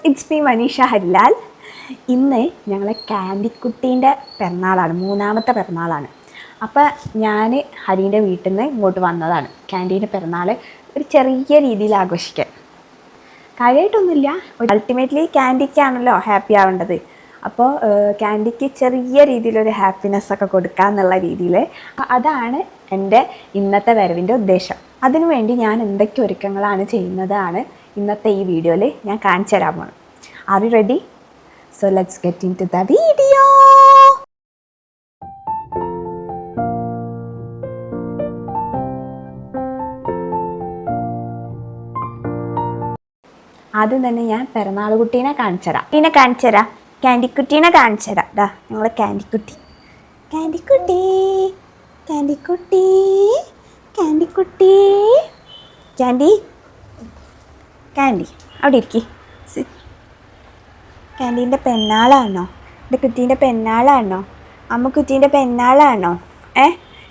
It's me Manisha Harilal. ഇന്ന് ഞങ്ങളെ ക്യാൻഡിക്കുട്ടീൻ്റെ പിറന്നാളാണ്, 3ാമത്തെ പിറന്നാളാണ്. അപ്പോൾ ഞാൻ ഹരീൻ്റെ വീട്ടിൽ നിന്ന് ഇങ്ങോട്ട് വന്നതാണ് ക്യാൻഡീൻ്റെ പിറന്നാൾ ഒരു ചെറിയ രീതിയിൽ ആഘോഷിക്കാൻ. കാര്യമായിട്ടൊന്നുമില്ല, അൾട്ടിമേറ്റ്ലി ക്യാൻഡിക്കാണല്ലോ ഹാപ്പി ആവേണ്ടത്. അപ്പോൾ ക്യാൻഡിക്ക് ചെറിയ രീതിയിലൊരു ഹാപ്പിനെസ്സൊക്കെ കൊടുക്കുക എന്നുള്ള രീതിയിൽ അതാണ് എൻ്റെ ഇന്നത്തെ വരവിൻ്റെ ഉദ്ദേശം. അതിനുവേണ്ടി ഞാൻ എന്തൊക്കെ ഒരുക്കങ്ങളാണ് ചെയ്യുന്നതാണ് ഇന്നത്തെ ഈ വീഡിയോയിൽ ഞാൻ കാണിച്ചു തരാൻ പോകുന്നത്. Are you ready? So let's get into the video. ആദ്യം തന്നെ ഞാൻ പിറന്നാൾ കുട്ടീനെ കാണിച്ചുതരാം. ക്യാൻഡിക്കുട്ടീനെ കാണിച്ചുതരാം. ഇതാ ഞങ്ങളെ ക്യാൻഡിക്കുട്ടി. ക്യാൻഡിക്കുട്ടി ക്യാൻഡിക്കുട്ടി ക്യാൻഡിക്കുട്ടി ക്യാൻഡി ക്യാൻഡി അവിടെ ഇരിക്കി. ക്യാൻഡീൻ്റെ പെണ്ണാളാണോ? എൻ്റെ കുട്ടീൻ്റെ പെണ്ണാളാണോ? അമ്മ കുട്ടീൻ്റെ പെണ്ണാളാണോ?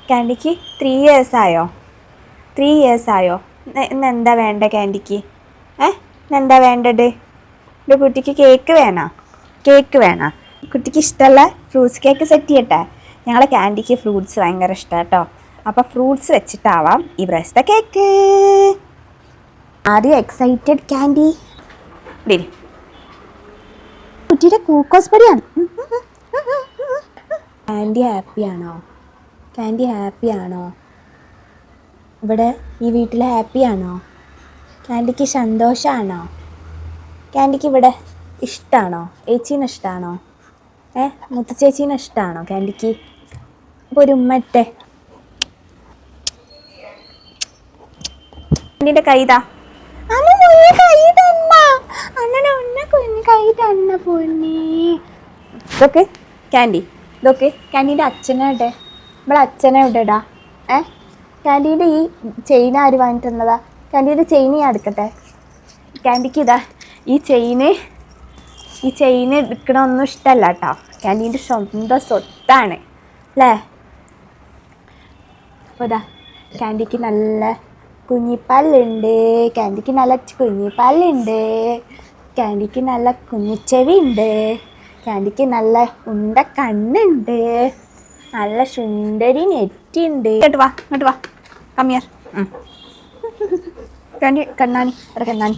ക്യാൻഡിക്ക് 3 years ആയോ? 3 years ആയോ? ഇന്ന് എന്താ വേണ്ട ക്യാൻഡിക്ക്? ഇന്നെന്താ വേണ്ടത്? എൻ്റെ കുട്ടിക്ക് കേക്ക് വേണോ? കുട്ടിക്ക് ഇഷ്ടമുള്ള ഫ്രൂട്ട്സ് കേക്ക് സെറ്റ് ചെയ്യട്ടെ? ഞങ്ങളെ ക്യാൻഡിക്ക് ഫ്രൂട്ട്സ് ഭയങ്കര ഇഷ്ടമാണ് കേട്ടോ. അപ്പോൾ ഫ്രൂട്ട്സ് വെച്ചിട്ടാവാം ഈ പ്രാവശ്യത്തെ cake. Are you excited candy? കുട്ടിയുടെ കൂക്കോസ് പൊടിയാണ്. ക്യാൻഡി ഹാപ്പിയാണോ? ഇവിടെ ഈ വീട്ടിൽ ഹാപ്പിയാണോ? ക്യാൻഡിക്ക് സന്തോഷമാണോ? ക്യാൻഡിക്ക് ഇവിടെ ഇഷ്ടമാണോ? ചേച്ചീനെ ഇഷ്ടമാണോ? മുത്തച്ചേച്ചീനെ ഇഷ്ടമാണോ ക്യാൻഡിക്ക്? അപ്പോൾ ഒരു ഉമ്മട്ടെ. ക്യാൻഡിൻ്റെ കൈതാ. ഇതൊക്കെ ക്യാൻഡി, ഇതൊക്കെ ക്യാൻഡീൻ്റെ അച്ഛനെവിടെ? നമ്മളെ അച്ഛനെ എവിടെടാ? ക്യാൻഡീൻ്റെ ഈ ചെയിൻ ആര് വാങ്ങി തന്നതാ? ക്യാൻഡീൻ്റെ ചെയിൻ ഞാൻ എടുക്കട്ടെ? ക്യാൻഡിക്ക് ഇതാ ഈ ചെയിൻ എടുക്കണമൊന്നും ഇഷ്ടമല്ല കേട്ടോ. ക്യാൻഡീൻ്റെ സ്വന്തം സ്വത്താണ് അല്ലേ? അപ്പോൾ ഇതാ ക്യാൻഡിക്ക് നല്ല കുഞ്ഞിപ്പല്ലുണ്ട്, ക്യാൻഡിക്ക് നല്ല കുഞ്ഞിപ്പല്ലുണ്ട്, ക്യാൻഡിക്ക് നല്ല കുഞ്ഞിച്ചെവി ഉണ്ട്, ക്യാൻഡിക്ക് നല്ല ഉണ്ട കണ്ണുണ്ട്, നല്ല സുന്ദരി നെറ്റിയുണ്ട്. ഇങ്ങോട്ട് വാ കമ്മിയർ. ക്യാൻഡി കണ്ണാണി കണ്ണാണി.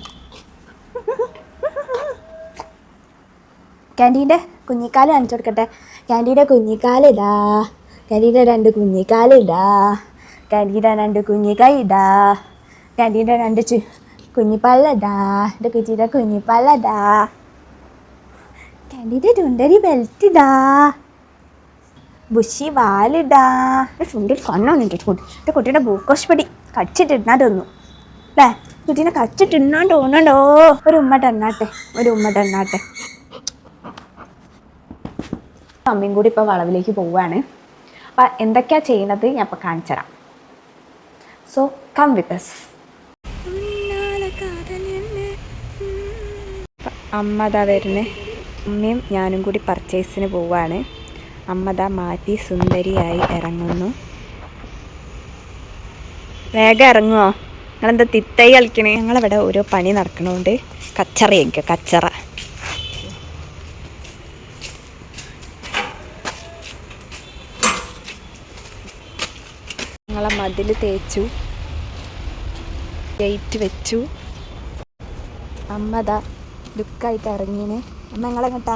ക്യാൻഡീൻ്റെ കുഞ്ഞിക്കാല് കാണിച്ചു കൊടുക്കട്ടെ? ക്യാൻഡീൻ്റെ കുഞ്ഞിക്കാലിടാ, ക്യാൻഡീൻ്റെ 2 കുഞ്ഞിക്കാലിടാ, ക്യാൻഡീൻ്റെ 2 കുഞ്ഞിക്കൈടാ, ക്യാൻഡീൻ്റെ 2 കുഞ്ഞിപ്പല്ലടാ, എൻ്റെ കുട്ടിയുടെ കുഞ്ഞിപ്പല്ലടാ, ക്യാൻഡീൻ്റെ ചുണ്ടരി ബെൽറ്റിടാ, ബുഷി വാലിടാ. ചുണ്ടിൽ കണ്ണോന്നുണ്ട്. എൻ്റെ കുട്ടിയുടെ ഗ്ലൂക്കോസ് കടിച്ചിട്ടിരുന്നാ തോന്നുന്നു അല്ലേ? കുട്ടീനെ കടിച്ചിട്ടിരുന്നാൻ തോന്നണ്ടോ? ഒരു ഉമ്മ എണ്ണാട്ടെ. അമ്മയും കൂടി ഇപ്പോൾ വളവിലേക്ക് പോവുകയാണ്. അപ്പം എന്തൊക്കെയാണ് ചെയ്യുന്നത് ഞാൻ ഇപ്പോൾ കാണിച്ചു തരാം. So come with us. അമ്മ ദാ വരുന്നേ. അമ്മയും ഞാനും കൂടി പർച്ചേസിന് പോവുകയാണ്. അമ്മ ദാ മാറ്റി സുന്ദരിയായി ഇറങ്ങുന്നു. വേഗം ഇറങ്ങുമോ? നിങ്ങളെന്താ തിത്തൈ കളിക്കണേ? ഞങ്ങളിവിടെ ഓരോ പണി നടക്കണോണ്ട് കച്ചറ. ഞങ്ങളെ മതിൽ തേച്ചു, ഗേറ്റ് വെച്ചു. അമ്മ ദാ ലുക്കായിട്ട് ഇറങ്ങീന്. അമ്മ നിങ്ങളെങ്ങട്ടാ?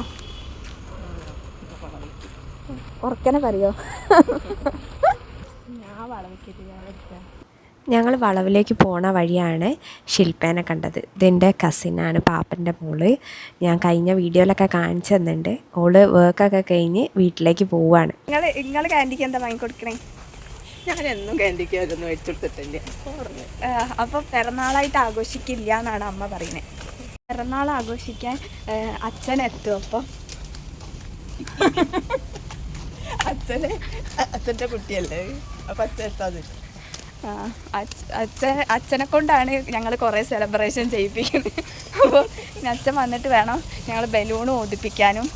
ഉറക്കനെ പറയോ? ഞങ്ങൾ വളവിലേക്ക് പോണ വഴിയാണ് ശില്പേനെ കണ്ടത്. ഇതെൻ്റെ കസിനാണ്, പാപ്പൻ്റെ മോള്. ഞാൻ കഴിഞ്ഞ വീഡിയോയിലൊക്കെ കാണിച്ചു തന്നിട്ടുണ്ട്. ഓള് വർക്കൊക്കെ കഴിഞ്ഞ് വീട്ടിലേക്ക് പോവുകയാണ്. നിങ്ങൾ ക്യാൻഡിക്ക് എന്താ വാങ്ങിക്കൊടുക്കണേ? ഞാനെന്നും ക്യാൻഡിക്കൊന്നും മേടിച്ചെടുത്തിട്ടില്ല. അപ്പോൾ പിറന്നാളായിട്ട് ആഘോഷിക്കില്ല എന്നാണ് അമ്മ പറയുന്നത്. പിറന്നാൾ ആഘോഷിക്കാൻ അച്ഛനെത്തും. അപ്പം അച്ഛൻ്റെ കുട്ടിയല്ലേ, അപ്പം അച്ഛൻ എത്താതെ. അച്ഛനെ കൊണ്ടാണ് ഞങ്ങൾ കുറേ സെലിബ്രേഷൻ ചെയ്യിപ്പിക്കുന്നത്. അപ്പോൾ അച്ഛൻ വന്നിട്ട് വേണം ഞങ്ങൾ ബലൂൺ ഓടിപ്പിക്കാനും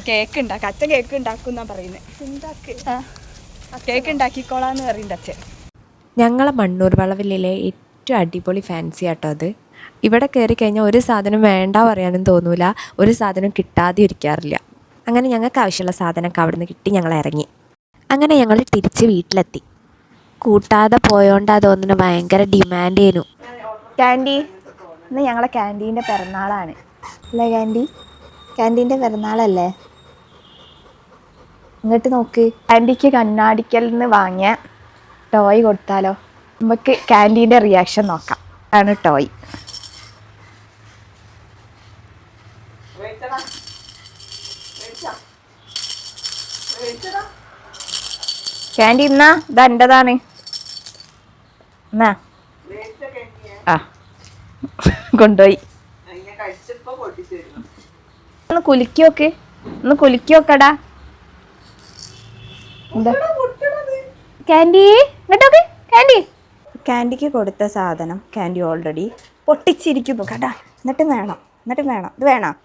കേക്ക് ഉണ്ടാക്കാം. അച്ഛൻ കേക്ക് ഉണ്ടാക്കും എന്നാണ് പറയുന്നത്. കേക്ക് ഉണ്ടാക്കിക്കോളാന്ന് പറയുന്നുണ്ട് അച്ഛൻ. ഞങ്ങളെ മണ്ണൂർ വളവിലെ ഏറ്റവും അടിപൊളി ഫാൻസി ആട്ടോ അത്. ഇവിടെ കയറി കഴിഞ്ഞാൽ ഒരു സാധനം വേണ്ട പറയാനും തോന്നൂല, ഒരു സാധനം കിട്ടാതെ ഇരിക്കാറില്ല. അങ്ങനെ ഞങ്ങൾക്ക് ആവശ്യമുള്ള സാധനമൊക്കെ അവിടെ നിന്ന് കിട്ടി, ഞങ്ങൾ ഇറങ്ങി. അങ്ങനെ ഞങ്ങൾ തിരിച്ച് വീട്ടിലെത്തി. കൂട്ടാതെ പോയോണ്ടാ തോന്നുന്നു ഭയങ്കര ഡിമാൻഡ് ചെയ്യുന്നു. ക്യാൻഡി, ഇന്ന് ഞങ്ങളെ ക്യാൻറ്റീൻ്റെ പിറന്നാളാണ് അല്ലേ ക്യാൻഡി? ക്യാൻറ്റീൻ്റെ പിറന്നാളല്ലേ? ഇങ്ങോട്ട് നോക്ക്. ക്യാൻഡിക്ക് കണ്ണാടിക്കലിൽ നിന്ന് വാങ്ങിയ ടോയ് കൊടുത്താലോ? നമുക്ക് ക്യാൻറ്റീൻ്റെ റിയാക്ഷൻ നോക്കാം. ആണ് ടോയ്. ക്യാൻഡി എന്നാ ഇതാ എൻ്റെതാണ്. എന്നാ ആ കൊണ്ടുപോയി. ഒന്ന് കുലുക്കി നോക്ക്, ഒന്ന് കുലുക്കി നോക്കടാ. എന്താ ക്യാൻഡി? ഇങ്ങോട്ടോക്ക് ക്യാൻഡി. ക്യാൻഡിക്ക് കൊടുത്ത സാധനം ക്യാൻഡി ഓൾറെഡി പൊട്ടിച്ചിരിക്കുന്നു കേട്ടാ. എന്നിട്ട് വേണം ഇത് വേണം.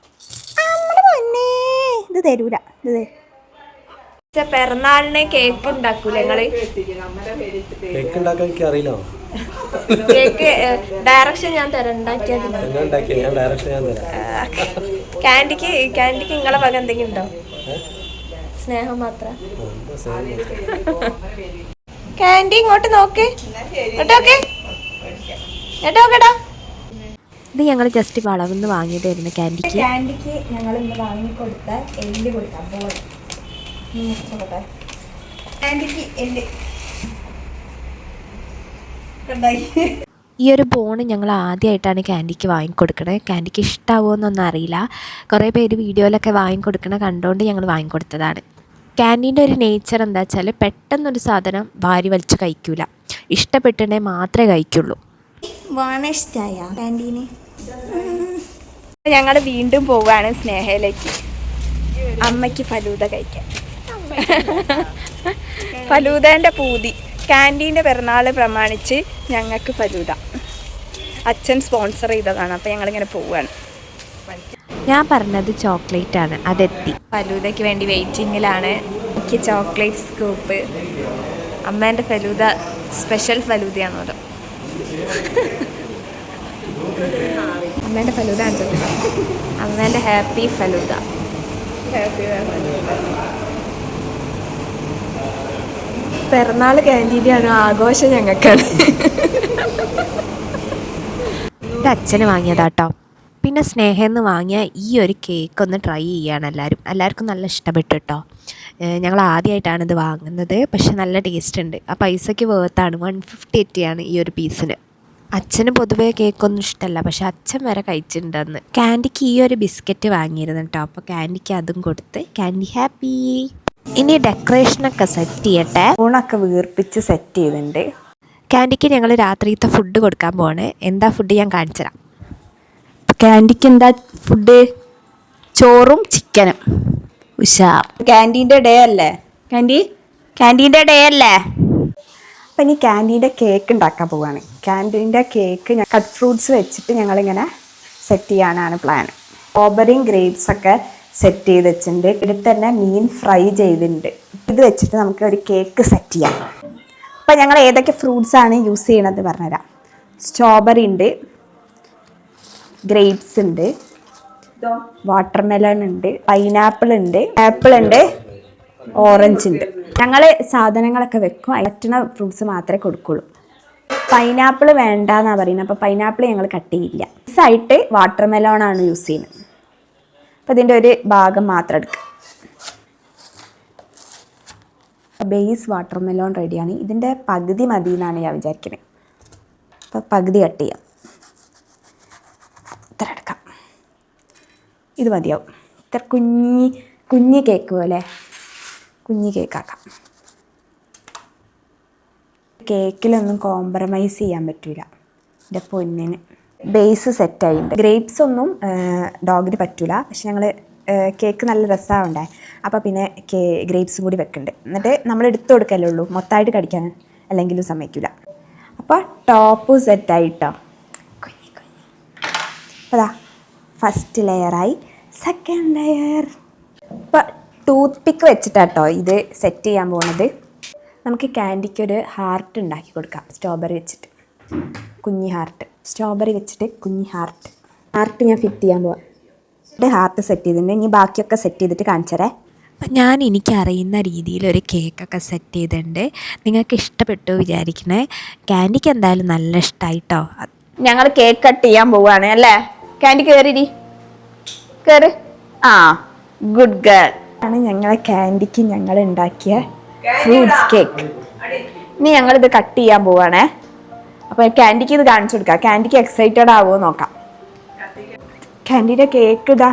ഇത് തരൂല. ഇത് പിറന്നാളിന് കേക്ക് ഉണ്ടാക്കൂല നിങ്ങള്? കേക്ക് ഉണ്ടാക്കാൻ എനിക്ക് അറിയില്ലോ. കേക്ക് ഡയറക്ഷൻ ഞാൻ തരാം, ഉണ്ടാക്കിയത്. ക്യാൻഡിക്ക് നിങ്ങളെ വക എന്തെങ്കിലും ഉണ്ടോ? സ്നേഹം മാത്രം. ക്യാൻഡി ഇങ്ങോട്ട് നോക്ക്, കേട്ടോക്കെടാ. ഇത് ഞങ്ങൾ ജസ്റ്റ് വളവെന്ന് വാങ്ങിയതായിരുന്നു ക്യാൻഡിക്ക്. ക്യാൻഡിക്ക് ഞങ്ങൾ ഇന്ന് വാങ്ങിക്കൊടുത്ത എല്ല് കൊടുക്കാം. ക്യാൻഡിക്ക് എല്ല് ഈ ഒരു ബോണ് ഞങ്ങൾ ആദ്യമായിട്ടാണ് ക്യാൻഡിക്ക് വാങ്ങിക്കൊടുക്കണത്. ക്യാൻഡിക്ക് ഇഷ്ടമാവുമെന്നൊന്നും അറിയില്ല. കുറേ പേര് വീഡിയോയിലൊക്കെ വാങ്ങിക്കൊടുക്കണ കണ്ടുകൊണ്ട് ഞങ്ങൾ വാങ്ങിക്കൊടുത്തതാണ്. ക്യാൻറ്റീൻ്റെ ഒരു നേച്ചർ എന്താ വെച്ചാൽ പെട്ടെന്നൊരു സാധനം വാരി വലിച്ച് കഴിക്കൂല, ഇഷ്ടപ്പെട്ടിട്ടുണ്ടെങ്കിൽ മാത്രമേ കഴിക്കുള്ളൂ. ഇഷ്ടമായ ക്യാൻറ്റീന്. ഞങ്ങൾ വീണ്ടും പോവുകയാണ് സ്നേഹയിലേക്ക്. അമ്മയ്ക്ക് ഫലൂദ കഴിക്കാൻ. ഫലൂദേൻ്റെ പൂതി. ക്യാൻറ്റീൻ്റെ പിറന്നാൾ പ്രമാണിച്ച് ഞങ്ങൾക്ക് ഫലൂദ അച്ഛൻ സ്പോൺസർ ചെയ്തതാണ്. അപ്പോൾ ഞങ്ങളിങ്ങനെ പോവുകയാണ്. ഞാൻ പറഞ്ഞത് ചോക്ലേറ്റ് ആണ്, അതെത്തി. ഫലൂദയ്ക്ക് വേണ്ടി വെയിറ്റിങ്ങിലാണ്. എനിക്ക് ചോക്ലേറ്റ് സ്കൂപ്പ്. അമ്മേൻ്റെ ഫലൂദ സ്പെഷ്യൽ ഫലൂദയാണ് അത്. അമ്മേൻ്റെ ഫലൂദ കാണിച്ചിട്ടുണ്ട്. അമ്മേൻ്റെ ഹാപ്പി ഫലൂദ. പിറന്നാൾ ക്യാൻറ്റീനാണ്, ആഘോഷം ഞങ്ങൾക്കാണ്. ഇത് അച്ഛന് വാങ്ങിയതാട്ടോ. പിന്നെ സ്നേഹമെന്ന് വാങ്ങിയ ഈ ഒരു കേക്ക് ഒന്ന് ട്രൈ ചെയ്യുകയാണ് എല്ലാവർക്കും നല്ല ഇഷ്ടപ്പെട്ടു കേട്ടോ. ഞങ്ങൾ ആദ്യമായിട്ടാണ് ഇത് വാങ്ങുന്നത്, പക്ഷെ നല്ല ടേസ്റ്റ് ഉണ്ട്. ആ പൈസയ്ക്ക് വേർത്താണ്. 150 ഈ ഒരു പീസിന്. അച്ഛന് പൊതുവേ കേക്കൊന്നും ഇഷ്ടമല്ല, പക്ഷെ അച്ഛൻ വരെ കഴിച്ചിട്ടുണ്ടെന്ന്. ക്യാൻഡിക്ക് ഈ ഒരു ബിസ്ക്കറ്റ് വാങ്ങിയിരുന്നു കേട്ടോ. അപ്പോൾ ക്യാൻഡിക്ക് അതും കൊടുത്ത് ക്യാൻഡി ഹാപ്പി. ഇനി ഡെക്കറേഷനൊക്കെ സെറ്റ് ചെയ്യട്ടെ. ഊണൊക്കെ വീർപ്പിച്ച് സെറ്റ് ചെയ്തിട്ടുണ്ട്. ക്യാൻഡിക്ക് ഞങ്ങൾ രാത്രിയിലത്തെ ഫുഡ് കൊടുക്കാൻ പോവാണ്. എന്താ ഫുഡ് ഞാൻ കാണിച്ചു തരാം. ക്യാൻഡിക്ക് എന്താ ഫുഡ്? ചോറും ചിക്കനും. ഉഷാർ. ക്യാൻറ്റീൻ്റെ ഡേ അല്ലേ ക്യാൻറ്റീൻ്റെ ഡേ അല്ലേ? അപ്പം ഇനി ക്യാൻറ്റീൻ്റെ കേക്ക് ഉണ്ടാക്കാൻ പോവുകയാണ്. ക്യാൻറ്റീൻ്റെ കേക്ക് കട്ട് ഫ്രൂട്ട്സ് വെച്ചിട്ട് ഞങ്ങളിങ്ങനെ സെറ്റ് ചെയ്യാനാണ് പ്ലാൻ. സ്ട്രോബെറിയും ഗ്രേപ്സൊക്കെ സെറ്റ് ചെയ്ത് വെച്ചിട്ടുണ്ട്. ഇവിടെ തന്നെ മീൻ ഫ്രൈ ചെയ്തിട്ടുണ്ട്. ഇത് വെച്ചിട്ട് നമുക്ക് ഒരു കേക്ക് സെറ്റ് ചെയ്യാം. അപ്പം ഞങ്ങൾ ഏതൊക്കെ ഫ്രൂട്ട്സാണ് യൂസ് ചെയ്യണത് പറഞ്ഞുതരാം. സ്ട്രോബെറി ഉണ്ട്, ഗ്രേപ്സ് ഉണ്ട്, വാട്ടർമെലൺ ഉണ്ട്, പൈനാപ്പിൾ ഉണ്ട്, ആപ്പിൾ ഉണ്ട്, ഓറഞ്ച് ഉണ്ട്. ഞങ്ങൾ സാധനങ്ങളൊക്കെ വെക്കും, പറ്റുന്ന ഫ്രൂട്ട്സ് മാത്രമേ കൊടുക്കുള്ളൂ. പൈനാപ്പിൾ വേണ്ടെന്നാണ് പറയുന്നത്, അപ്പോൾ പൈനാപ്പിൾ ഞങ്ങൾ കട്ട് ചെയ്യില്ല. ആയിട്ട് വാട്ടർമെലോണാണ് യൂസ് ചെയ്യുന്നത്. അപ്പോൾ ഇതിൻ്റെ ഒരു ഭാഗം മാത്രം എടുക്കുക. ബേസ് വാട്ടർമെലോൺ റെഡിയാണ്. ഇതിൻ്റെ പകുതി മതി എന്നാണ് ഞാൻ വിചാരിക്കുന്നത്. അപ്പോൾ പകുതി കട്ട് ചെയ്യാം. ഇത്ര എടുക്കാം. ഇത് മതിയാവും. ഇത്ര കുഞ്ഞി കേക്ക് പോലെ കുഞ്ഞി കേക്കാക്കാം. കേക്കിലൊന്നും കോംപ്രമൈസ് ചെയ്യാൻ പറ്റില്ല. എൻ്റെ പൊന്നിന് ബേസ് സെറ്റായിട്ടുണ്ട്. ഗ്രേപ്സ് ഒന്നും ഡോഗിന് പറ്റില്ല, പക്ഷെ ഞങ്ങൾ കേക്ക് നല്ല രസമാവണ്ടേ, അപ്പോൾ പിന്നെ ഗ്രേപ്സും കൂടി വെക്കുന്നുണ്ട്. എന്നിട്ട് നമ്മൾ എടുത്തു കൊടുക്കല്ലേ ഉള്ളൂ, മൊത്തമായിട്ട് കടിക്കാൻ അല്ലെങ്കിലും സമ്മതിക്കില്ല. അപ്പോൾ ടോപ്പ് സെറ്റായിട്ടോ. അപ്പോൾ അതാ ഫസ്റ്റ് ലെയറായി. സെക്കൻഡ് ലെയർ ഇപ്പോൾ ടൂത്ത് പിക്ക് വെച്ചിട്ടാട്ടോ ഇത് സെറ്റ് ചെയ്യാൻ പോകുന്നത്. നമുക്ക് ക്യാൻഡിക്കൊരു ഹാർട്ട് ഉണ്ടാക്കി കൊടുക്കാം. സ്ട്രോബെറി വെച്ചിട്ട് കുഞ്ഞി ഹാർട്ട്. സ്ട്രോബെറി വെച്ചിട്ട് കുഞ്ഞി ഹാർട്ട് ഞാൻ ഫിറ്റ് ചെയ്യാൻ പോവാം. ഹാർട്ട് സെറ്റ് ചെയ്തിട്ടുണ്ട്. ഇനി ബാക്കിയൊക്കെ സെറ്റ് ചെയ്തിട്ട് കാണിച്ചരേ. അപ്പം ഞാൻ എനിക്കറിയുന്ന രീതിയിൽ ഒരു കേക്കൊക്കെ സെറ്റ് ചെയ്തിട്ടുണ്ട്. നിങ്ങൾക്ക് ഇഷ്ടപ്പെട്ടു വിചാരിക്കണേ. ക്യാൻഡിക്ക് എന്തായാലും നല്ല ഇഷ്ടമായിട്ടോ. ഞങ്ങൾ കേക്ക് കട്ട് ചെയ്യാൻ പോവാണ് അല്ലേ? ക്യാൻഡി കയറി കയറി. ആ ഗുഡ് ഗേൾ ആണ് ഞങ്ങളെ ക്യാൻഡിക്ക് ഞങ്ങൾ ഉണ്ടാക്കിയ ഫ്രൂട്ട്സ് കേക്ക്. ഇനി ഞങ്ങളിത് കട്ട് ചെയ്യാൻ പോവാണേ. അപ്പോൾ ക്യാൻഡിക്ക് ഇത് കാണിച്ചു കൊടുക്കാം. ക്യാൻഡിക്ക് എക്സൈറ്റഡ് ആവുമോ നോക്കാം. ക്യാൻഡിയുടെ കേക്ക് ഇതാ.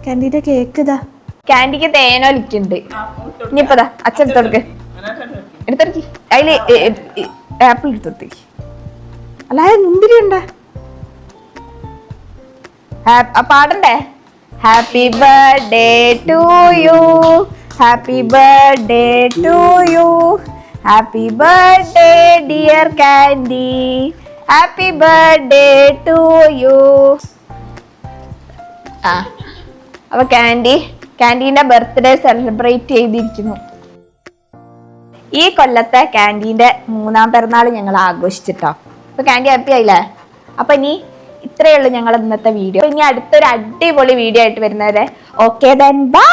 ക്യാൻഡിയുടെ കേക്ക് ഇതാ. ക്യാൻഡിക്ക് തേനൊലിക്കുന്നുണ്ട്. ഇനിയിപ്പോ അച്ഛൻ എടുത്തോടുക്ക്. എടുത്തോടുക്കി. അതില് ആപ്പിൾ എടുത്തോടുത്തേക്ക്. അല്ലാതെ മുന്തിരി ഉണ്ട. പാടണ്ടേ? Happy birthday to you, happy birthday to you, happy birthday dear Candy, happy birthday to you. ആ അപ്പൊ ക്യാൻഡീൻ്റെ ബർത്ത്ഡേ സെലിബ്രേറ്റ് ചെയ്തിരിക്കുന്നു. ഈ കൊല്ലത്തെ ക്യാൻഡീൻ്റെ 3-ാം പിറന്നാൾ ഞങ്ങൾ ആഘോഷിച്ചിട്ടോ. അപ്പൊ ക്യാൻഡി ഹാപ്പി ആയില്ലേ? അപ്പൊ ഇനി ഇത്രയേ ഉള്ളൂ ഞങ്ങൾ ഇന്നത്തെ വീഡിയോ. ഇനി അടുത്തൊരു അടിപൊളി വീഡിയോ ആയിട്ട് വരുന്നവരെ ഓക്കെ ദെൻ ബൈ.